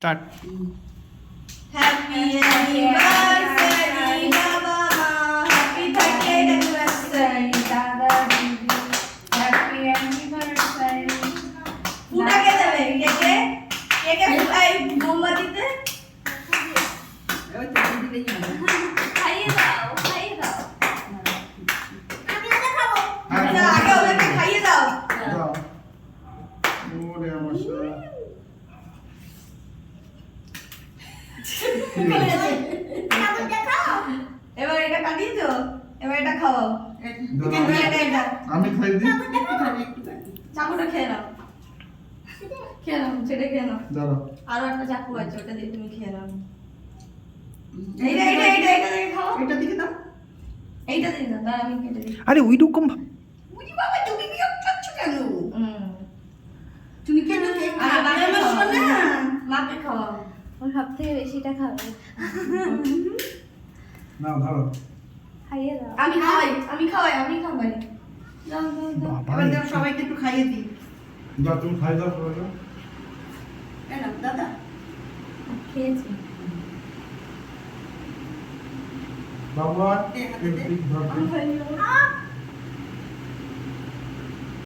Start. Happy anniversary বাবা মা, happy birthday anniversary দাদা দিদি, হ্যাপি অ্যানিভার্সারি। ফুটা কে দেবে? কে ফুটাই মোমবাতিতে? ওই তো দিদিই হবে। খাইয়ে দাও, খাইয়ে দাও। আমি ওটা খাবো। আচ্ছা, আগে ওদেরকে খাইয়ে দাও। দাও। ওরে আমার শালা। ঠাকুরটা খাও। এবার এটা কাটিয়েছো, এবার এটা খাওয়াও। এটা আমি খাই দিই। ঠাকুরটা খাও। একটু বাকি। চাকুটা খেয়ে নাও, খেয়ে নাও, সেটা খেয়ে নাও। দাঁড়াও। আরো একটা চাকু আছে, ওটা দিয়ে তুমি খেয়ে নাও। এইটা দিয়ে খাও। এটা দিকে দাও। এইটা দিয়ে দাও, দাঁড়া আমি কেটে দিই। আরে ওই রকম বুঝি বাবা তুমি কি করছো কেন? হুম। তুমি কেন কেক আর খাবে? মাকে আমার খাওয়াও। সোনা। মাকে খাওয়াও। ওর সব থেকে বেশিটা খাবে। না ধরো। খাইয়ে দাও। আমি খাওয়াই। দাও, দাও, দাও। বাবা এবার দাও সবাইকে একটু খাইয়ে দিই। যা তুমি খাই দাও সবাইকে। এই নাও দাদা। খেয়েছি। বাবা দে, হাতে দে। ঠিক ধর। আমি খাইনি বাবা। আহ!